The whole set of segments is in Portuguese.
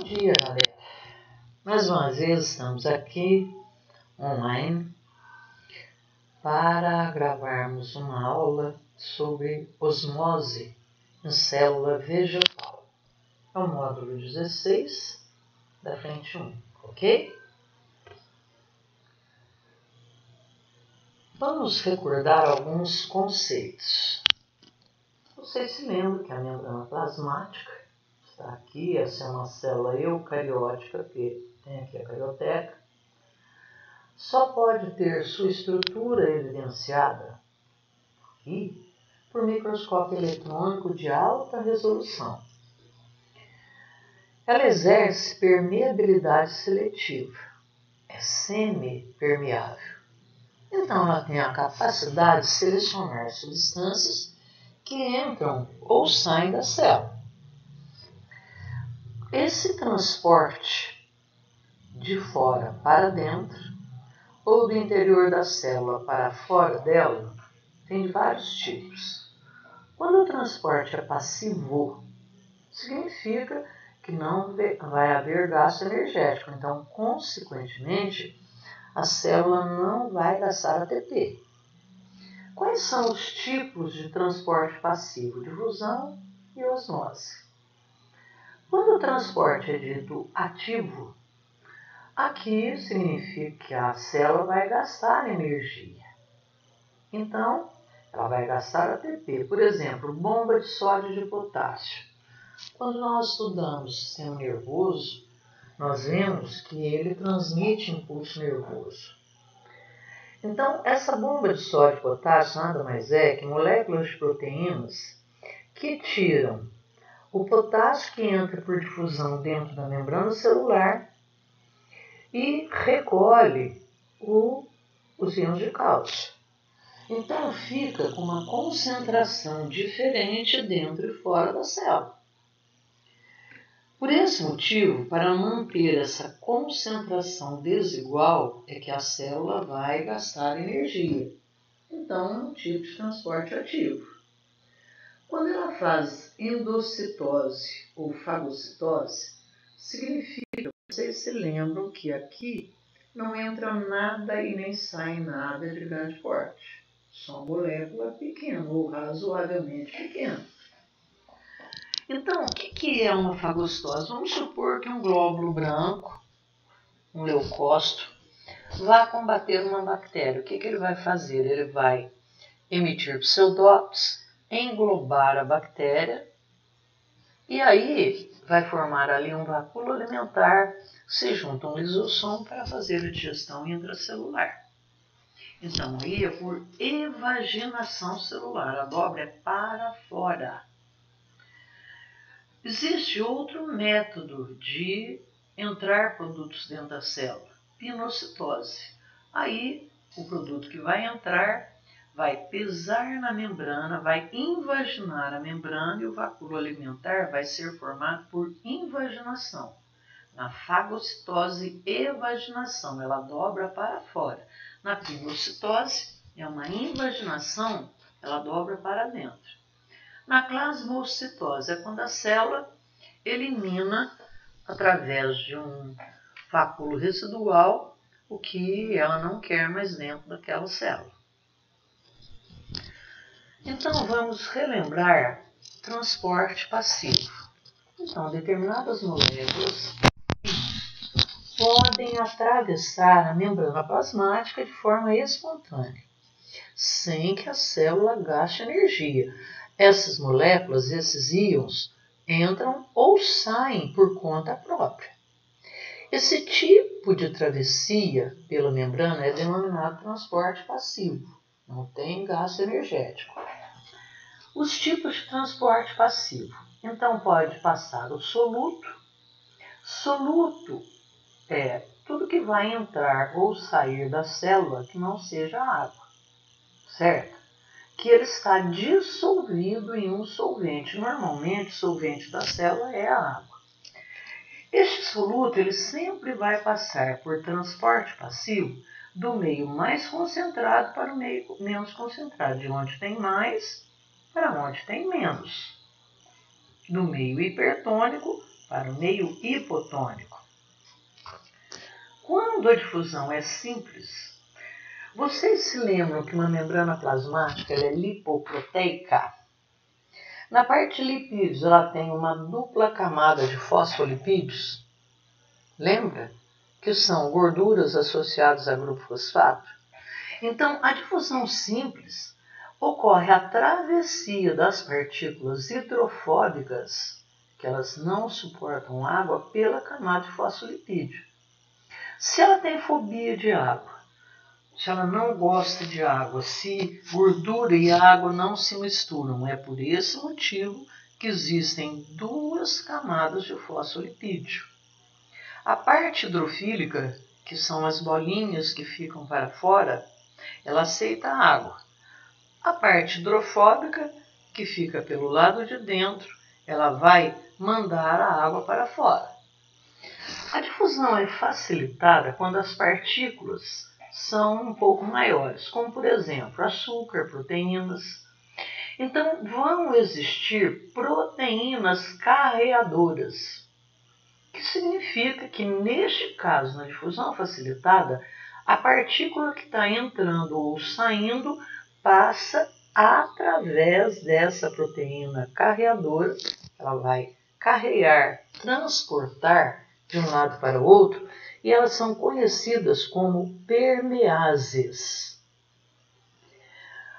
dia, galera. Mais uma vez estamos aqui online para gravarmos uma aula sobre osmose em célula vegetal. É o módulo 16 da frente 1, ok? Vamos recordar alguns conceitos. Vocês se lembram que a membrana plasmática está aqui, essa é uma célula eucariótica, que tem aqui a carioteca. Só pode ter sua estrutura evidenciada aqui por microscópio eletrônico de alta resolução. Ela exerce permeabilidade seletiva, é semipermeável. Então ela tem a capacidade de selecionar substâncias que entram ou saem da célula. Esse transporte de fora para dentro ou do interior da célula para fora dela tem de vários tipos. Quando o transporte é passivo, significa que não vai haver gasto energético, então, consequentemente, a célula não vai gastar ATP. Quais são os tipos de transporte passivo? Difusão e osmose. Quando o transporte é dito ativo, aqui significa que a célula vai gastar energia. Então, ela vai gastar ATP. Por exemplo, bomba de sódio e de potássio. Quando nós estudamos o sistema nervoso, nós vemos que ele transmite impulso nervoso. Então, essa bomba de sódio e potássio nada mais é que moléculas de proteínas que tiram o potássio que entra por difusão dentro da membrana celular e recolhe os íons de cálcio. Então fica com uma concentração diferente dentro e fora da célula. Por esse motivo, para manter essa concentração desigual, é que a célula vai gastar energia. Então é um tipo de transporte ativo. Quando ela faz endocitose ou fagocitose, significa, vocês se lembram que aqui não entra nada e nem sai nada de grande porte. Só molécula pequena ou razoavelmente pequena. Então, o que é uma fagocitose? Vamos supor que um glóbulo branco, um leucócito, vá combater uma bactéria. O que ele vai fazer? Ele vai emitir pseudócitos, englobar a bactéria e aí vai formar ali um vacúolo alimentar, se junta um lisossomo para fazer a digestão intracelular. Então, aí é por evaginação celular, a dobra é para fora. Existe outro método de entrar produtos dentro da célula, pinocitose. Aí, o produto que vai entrar vai pesar na membrana, vai invaginar a membrana e o vacúolo alimentar vai ser formado por invaginação. Na fagocitose, evaginação, ela dobra para fora. Na pinocitose, é uma invaginação, ela dobra para dentro. Na plasmocitose, é quando a célula elimina, através de um vacúolo residual, o que ela não quer mais dentro daquela célula. Então, vamos relembrar transporte passivo. Então, determinadas moléculas podem atravessar a membrana plasmática de forma espontânea, sem que a célula gaste energia. Essas moléculas, esses íons, entram ou saem por conta própria. Esse tipo de travessia pela membrana é denominado transporte passivo, não tem gasto energético. Os tipos de transporte passivo. Então, pode passar o soluto. Soluto é tudo que vai entrar ou sair da célula que não seja água, certo? Que ele está dissolvido em um solvente. Normalmente, o solvente da célula é a água. Este soluto ele sempre vai passar por transporte passivo do meio mais concentrado para o meio menos concentrado, de onde tem mais para onde tem menos. Do meio hipertônico para o meio hipotônico. Quando a difusão é simples, vocês se lembram que uma membrana plasmática é lipoproteica? Na parte de lipídios, ela tem uma dupla camada de fosfolipídios. Lembra? Que são gorduras associadas a grupo fosfato. Então, a difusão simples ocorre a travessia das partículas hidrofóbicas, que elas não suportam água, pela camada de fosfolipídio. Se ela tem fobia de água, se ela não gosta de água, se gordura e água não se misturam, é por esse motivo que existem duas camadas de fosfolipídio. A parte hidrofílica, que são as bolinhas que ficam para fora, ela aceita a água. A parte hidrofóbica, que fica pelo lado de dentro, ela vai mandar a água para fora. A difusão é facilitada quando as partículas são um pouco maiores, como por exemplo açúcar, proteínas. Então vão existir proteínas carreadoras, que significa que neste caso, na difusão facilitada, a partícula que está entrando ou saindo passa através dessa proteína carreadora, ela vai carrear, transportar de um lado para o outro, e elas são conhecidas como permeases.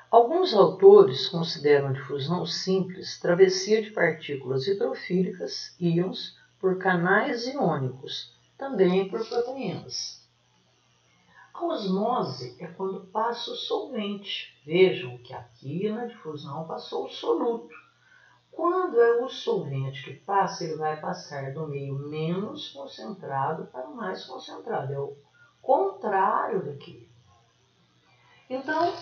Alguns autores consideram a difusão simples travessia de partículas hidrofílicas, íons, por canais iônicos, também por proteínas. A osmose é quando passa o solvente. Vejam que aqui na difusão passou o soluto. Quando é o solvente que passa, ele vai passar do meio menos concentrado para o mais concentrado. É o contrário daqui. Então,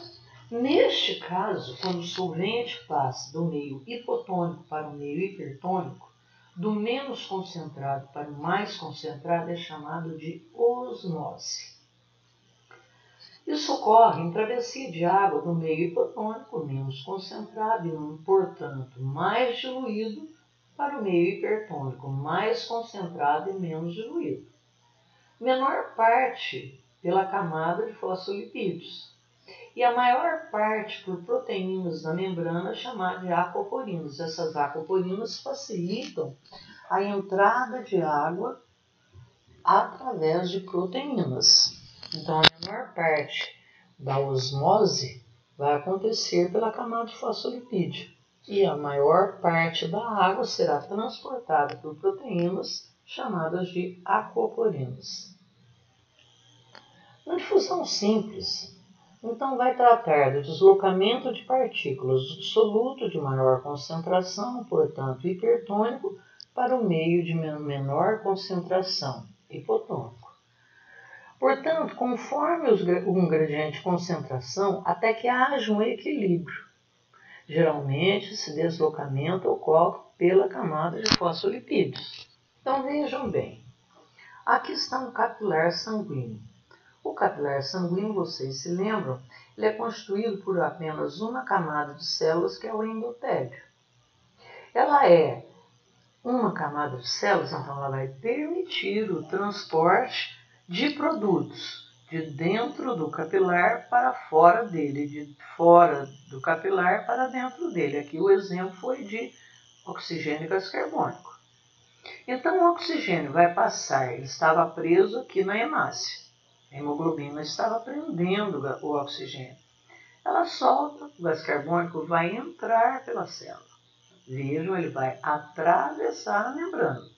neste caso, quando o solvente passa do meio hipotônico para o meio hipertônico, do menos concentrado para o mais concentrado, é chamado de osmose. Isso ocorre em travessia de água do meio hipotônico, menos concentrado e, portanto, mais diluído, para o meio hipertônico, mais concentrado e menos diluído. Menor parte pela camada de fosfolipídios e a maior parte por proteínas da membrana chamada de aquaporinas. Essas aquaporinas facilitam a entrada de água através de proteínas. Então, a menor parte da osmose vai acontecer pela camada de fosfolipídio e a maior parte da água será transportada por proteínas chamadas de aquaporinas. Na difusão simples, então vai tratar do deslocamento de partículas do soluto de maior concentração, portanto hipertônico, para o meio de menor concentração, hipotônico. Portanto, conforme o gradiente de concentração, até que haja um equilíbrio. Geralmente, esse deslocamento ocorre pela camada de fosfolipídios. Então, vejam bem. Aqui está um capilar sanguíneo. O capilar sanguíneo, vocês se lembram, ele é constituído por apenas uma camada de células, que é o endotélio. Ela é uma camada de células, então ela vai permitir o transporte de produtos de dentro do capilar para fora dele, de fora do capilar para dentro dele. Aqui o exemplo foi de oxigênio e gás carbônico. Então o oxigênio vai passar, ele estava preso aqui na hemácia. A hemoglobina estava prendendo o oxigênio. Ela solta, o gás carbônico vai entrar pela célula. Vejam, ele vai atravessar a membrana.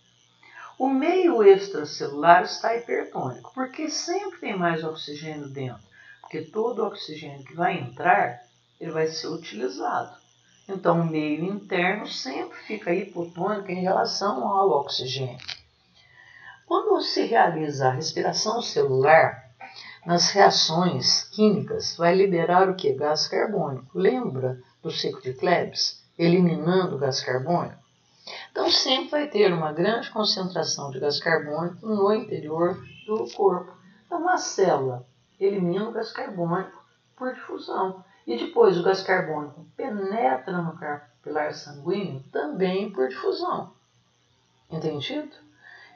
O meio extracelular está hipertônico, porque sempre tem mais oxigênio dentro, porque todo o oxigênio que vai entrar, ele vai ser utilizado. Então, o meio interno sempre fica hipotônico em relação ao oxigênio. Quando se realiza a respiração celular, nas reações químicas, vai liberar o que? Gás carbônico. Lembra do ciclo de Krebs? Eliminando o gás carbônico? Então, sempre vai ter uma grande concentração de gás carbônico no interior do corpo. Então, uma célula elimina o gás carbônico por difusão. E depois o gás carbônico penetra no capilar sanguíneo também por difusão. Entendido?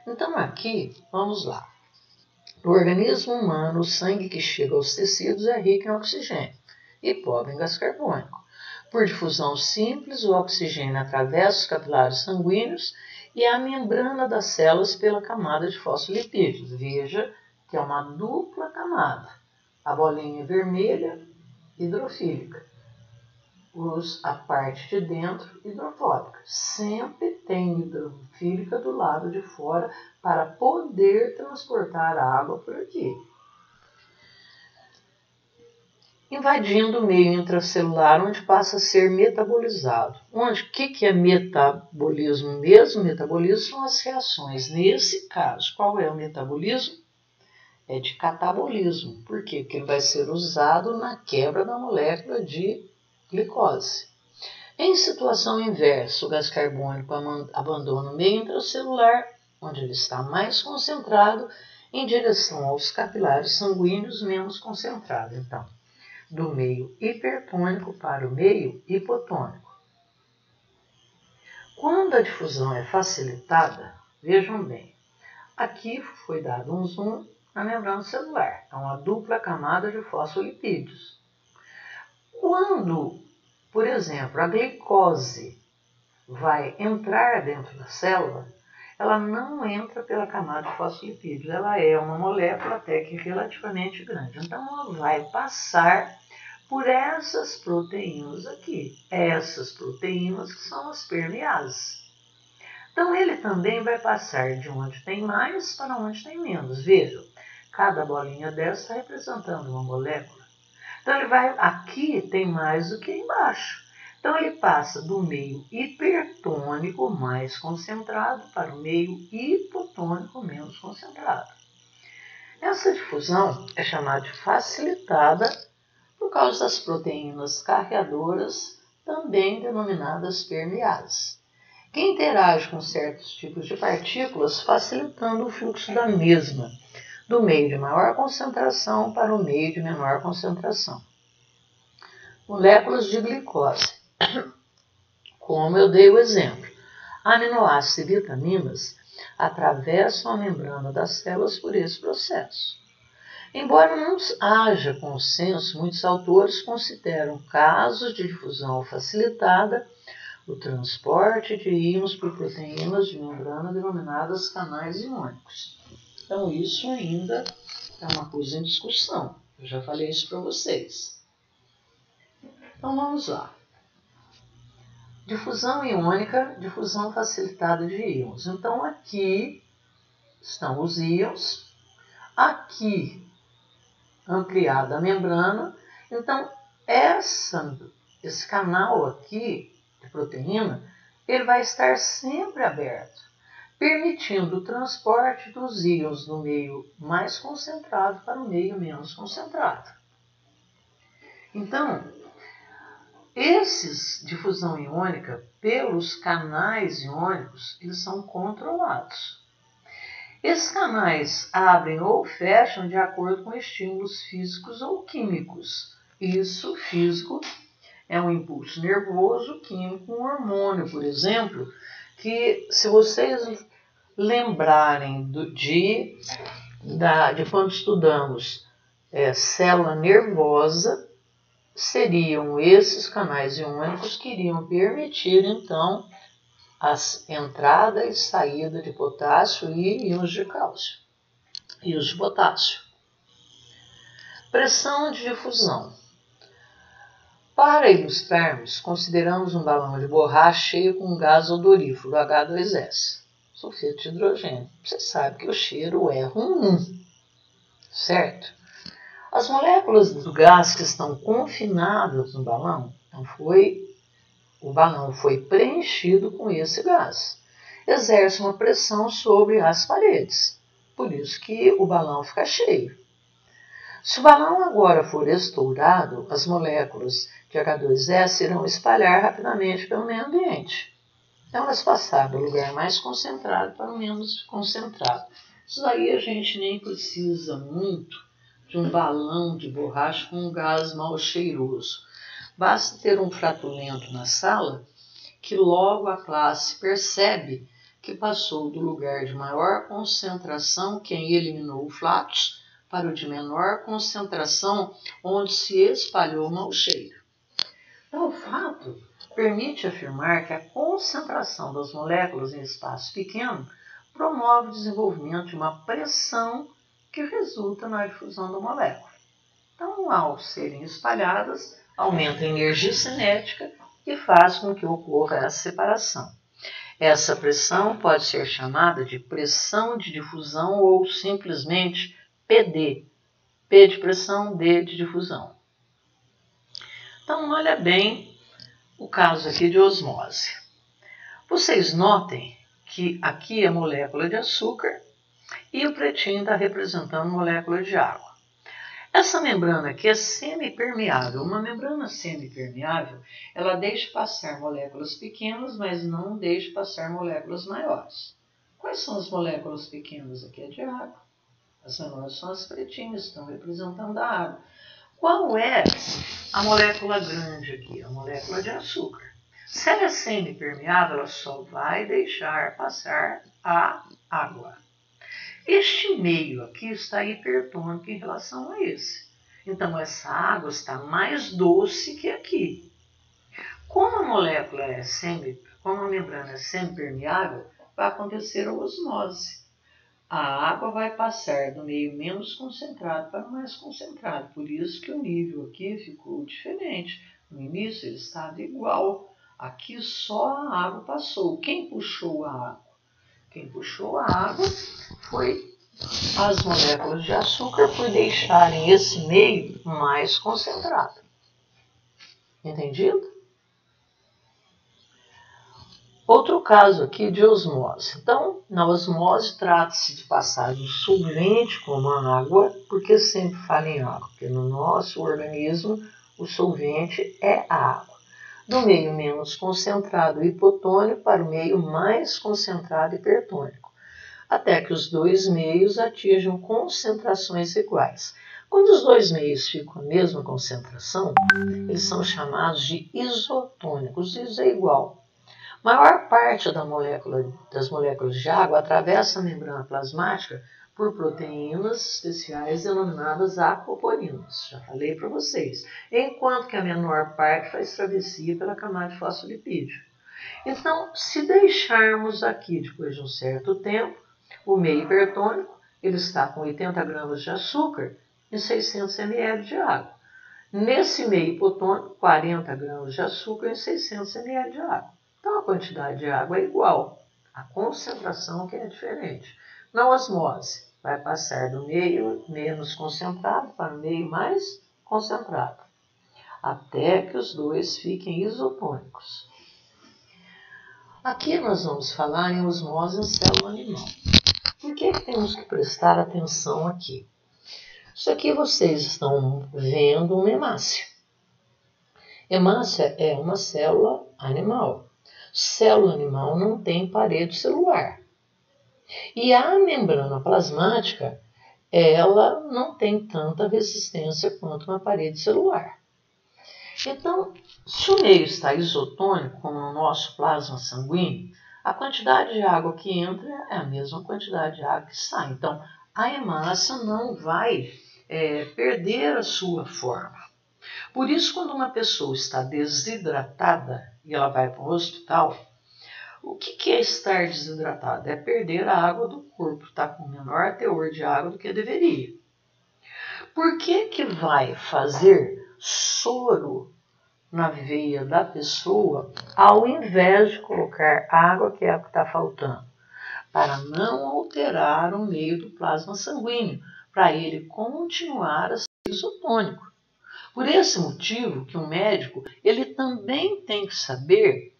Então aqui, vamos lá. No organismo humano, o sangue que chega aos tecidos é rico em oxigênio e pobre em gás carbônico. Por difusão simples, o oxigênio atravessa os capilares sanguíneos e a membrana das células pela camada de fosfolipídios. Veja que é uma dupla camada. A bolinha vermelha, hidrofílica. A parte de dentro, hidrofóbica. Sempre tem hidrofílica do lado de fora para poder transportar a água por aqui. Invadindo o meio intracelular, onde passa a ser metabolizado. O que é metabolismo mesmo? Metabolismo são as reações. Nesse caso, qual é o metabolismo? É de catabolismo. Por quê? Porque ele vai ser usado na quebra da molécula de glicose. Em situação inversa, o gás carbônico abandona o meio intracelular, onde ele está mais concentrado, em direção aos capilares sanguíneos menos concentrado. Então, do meio hipertônico para o meio hipotônico. Quando a difusão é facilitada, vejam bem, aqui foi dado um zoom na membrana celular, é uma dupla camada de fosfolipídios. Quando, por exemplo, a glicose vai entrar dentro da célula, ela não entra pela camada de fosfolipídios, ela é uma molécula até que relativamente grande. Então, ela vai passar por essas proteínas aqui. Essas proteínas que são as permeases. Então, ele também vai passar de onde tem mais para onde tem menos. Vejam, cada bolinha dessa está representando uma molécula. Então, ele vai, aqui tem mais do que embaixo. Então, ele passa do meio hipertônico mais concentrado para o meio hipotônico menos concentrado. Essa difusão é chamada de facilitada por causa das proteínas carreadoras, também denominadas permeases, que interagem com certos tipos de partículas, facilitando o fluxo da mesma, do meio de maior concentração para o meio de menor concentração. Moléculas de glicose. Como eu dei o exemplo, aminoácidos e vitaminas atravessam a membrana das células por esse processo. Embora não haja consenso, muitos autores consideram casos de difusão facilitada o transporte de íons por proteínas de membrana denominadas canais iônicos. Então, isso ainda é uma coisa em discussão. Eu já falei isso para vocês. Então, vamos lá. Difusão iônica, difusão facilitada de íons. Então, aqui estão os íons. Aqui, ampliada a membrana. Então, esse canal aqui de proteína, ele vai estar sempre aberto, permitindo o transporte dos íons do meio mais concentrado para o meio menos concentrado. Então, esses difusão iônica pelos canais iônicos, eles são controlados. Esses canais abrem ou fecham de acordo com estímulos físicos ou químicos. Isso, físico, é um impulso nervoso, químico, um hormônio, por exemplo, que se vocês lembrarem de quando estudamos célula nervosa, seriam esses canais iônicos que iriam permitir, então, a entrada e saída de potássio e íons de cálcio, íons de potássio. Pressão de difusão. Para ilustrarmos, consideramos um balão de borracha cheio com gás odorífero, H2S, sulfeto de hidrogênio. Você sabe que o cheiro é ruim, certo? As moléculas do gás que estão confinadas no balão, o balão foi preenchido com esse gás. Exerce uma pressão sobre as paredes, por isso que o balão fica cheio. Se o balão agora for estourado, as moléculas de H2S irão espalhar rapidamente pelo meio ambiente. Então, elas passaram do lugar mais concentrado para o menos concentrado. Isso aí a gente nem precisa muito de um balão de borracha com um gás mal cheiroso. Basta ter um flatulento na sala que logo a classe percebe que passou do lugar de maior concentração, quem eliminou o flatus, para o de menor concentração, onde se espalhou o mau cheiro. Então, o fato permite afirmar que a concentração das moléculas em espaço pequeno promove o desenvolvimento de uma pressão que resulta na difusão da molécula. Então, ao serem espalhadas, aumenta a energia cinética e faz com que ocorra essa separação. Essa pressão pode ser chamada de pressão de difusão ou simplesmente PD. P de pressão, D de difusão. Então, olha bem o caso aqui de osmose. Vocês notem que aqui é molécula de açúcar e o pretinho está representando molécula de água. Essa membrana aqui é semipermeável. Uma membrana semipermeável, ela deixa passar moléculas pequenas, mas não deixa passar moléculas maiores. Quais são as moléculas pequenas aqui? É de água. As menores são as pretinhas, estão representando a água. Qual é a molécula grande aqui? A molécula de açúcar. Se ela é semipermeável, ela só vai deixar passar a água. Este meio aqui está hipertônico em relação a esse. Então, essa água está mais doce que aqui. Como a membrana é semipermeável, vai acontecer a osmose. A água vai passar do meio menos concentrado para o mais concentrado. Por isso que o nível aqui ficou diferente. No início ele estava igual. Aqui só a água passou. Quem puxou a água? Quem puxou a água foi as moléculas de açúcar por deixarem esse meio mais concentrado. Entendido? Outro caso aqui de osmose. Então, na osmose trata-se de passar do solvente como a água, porque sempre falo em água, porque no nosso organismo o solvente é a água. Do meio menos concentrado hipotônico para o meio mais concentrado hipertônico, até que os dois meios atinjam concentrações iguais. Quando os dois meios ficam a mesma concentração, eles são chamados de isotônicos. Isso é igual. A maior parte das moléculas de água atravessa a membrana plasmática por proteínas especiais denominadas aquaporinas. Já falei para vocês. Enquanto que a menor parte faz travessia pela camada de fosfolipídio. Então, se deixarmos aqui, depois de um certo tempo, o meio hipertônico, ele está com 80 gramas de açúcar e 600 ml de água. Nesse meio hipotônico, 40 gramas de açúcar e 600 ml de água. Então, a quantidade de água é igual, a concentração que é diferente. Na osmose, vai passar do meio menos concentrado para o meio mais concentrado, até que os dois fiquem isotônicos. Aqui nós vamos falar em osmose em célula animal. Por que temos que prestar atenção aqui? Isso aqui vocês estão vendo uma hemácia. Hemácia é uma célula animal. Célula animal não tem parede celular. E a membrana plasmática, ela não tem tanta resistência quanto uma parede celular. Então, se o meio está isotônico, como no nosso plasma sanguíneo, a quantidade de água que entra é a mesma quantidade de água que sai. Então, a hemácia não vai perder a sua forma. Por isso, quando uma pessoa está desidratada e ela vai para o hospital, o que é estar desidratado? É perder a água do corpo, está com menor teor de água do que deveria. Por que vai fazer soro na veia da pessoa ao invés de colocar água, que é o que está faltando? Para não alterar o meio do plasma sanguíneo, para ele continuar a ser isotônico. Por esse motivo que o médico ele também tem que saber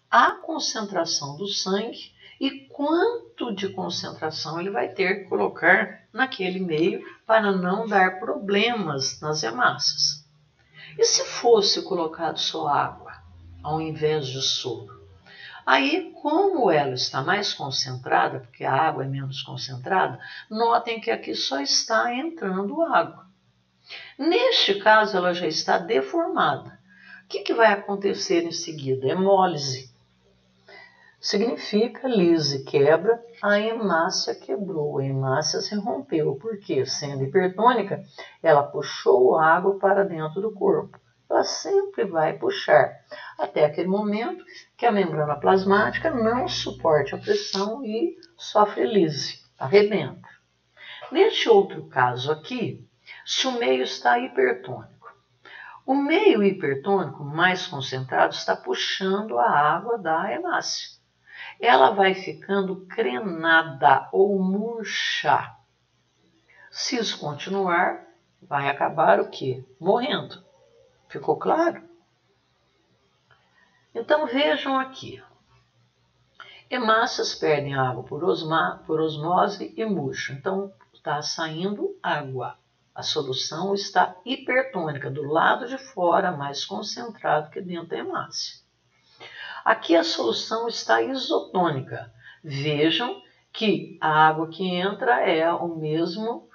a concentração do sangue e quanto de concentração ele vai ter que colocar naquele meio para não dar problemas nas hemácias. E se fosse colocado só água, ao invés de soro? Aí, como ela está mais concentrada, porque a água é menos concentrada, notem que aqui só está entrando água. Neste caso, ela já está deformada. O que vai acontecer em seguida? Hemólise. Significa lise quebra, a hemácia quebrou, a hemácia se rompeu, porque, sendo hipertônica, ela puxou água para dentro do corpo. Ela sempre vai puxar, até aquele momento que a membrana plasmática não suporte a pressão e sofre lise, arrebenta. Neste outro caso aqui, se o meio está hipertônico, o meio hipertônico mais concentrado está puxando a água da hemácia. Ela vai ficando crenada ou murcha. Se isso continuar, vai acabar o quê? Morrendo. Ficou claro? Então vejam aqui. Hemácias perdem água por osmose e murcham. Então está saindo água. A solução está hipertônica, do lado de fora, mais concentrado que dentro da hemácia. Aqui a solução está isotônica. Vejam que a água que entra é o mesmo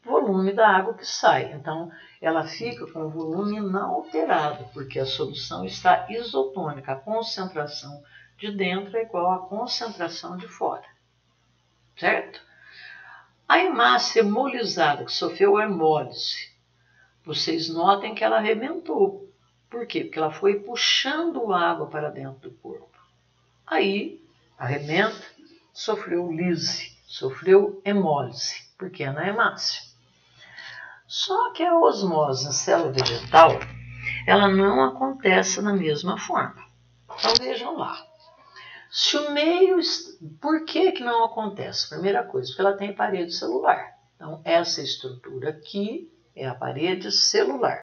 volume da água que sai. Então, ela fica com o volume inalterado, porque a solução está isotônica. A concentração de dentro é igual à concentração de fora. Certo? A hemácia hemolizada, que sofreu hemólise, vocês notem que ela arrebentou. Por quê? Porque ela foi puxando água para dentro do corpo. Aí, arrebenta, sofreu lise, sofreu hemólise, porque é na hemácia. Só que a osmose na célula vegetal, ela não acontece da mesma forma. Então vejam lá. Se o meio... Por que não acontece? Primeira coisa, porque ela tem parede celular. Então essa estrutura aqui é a parede celular.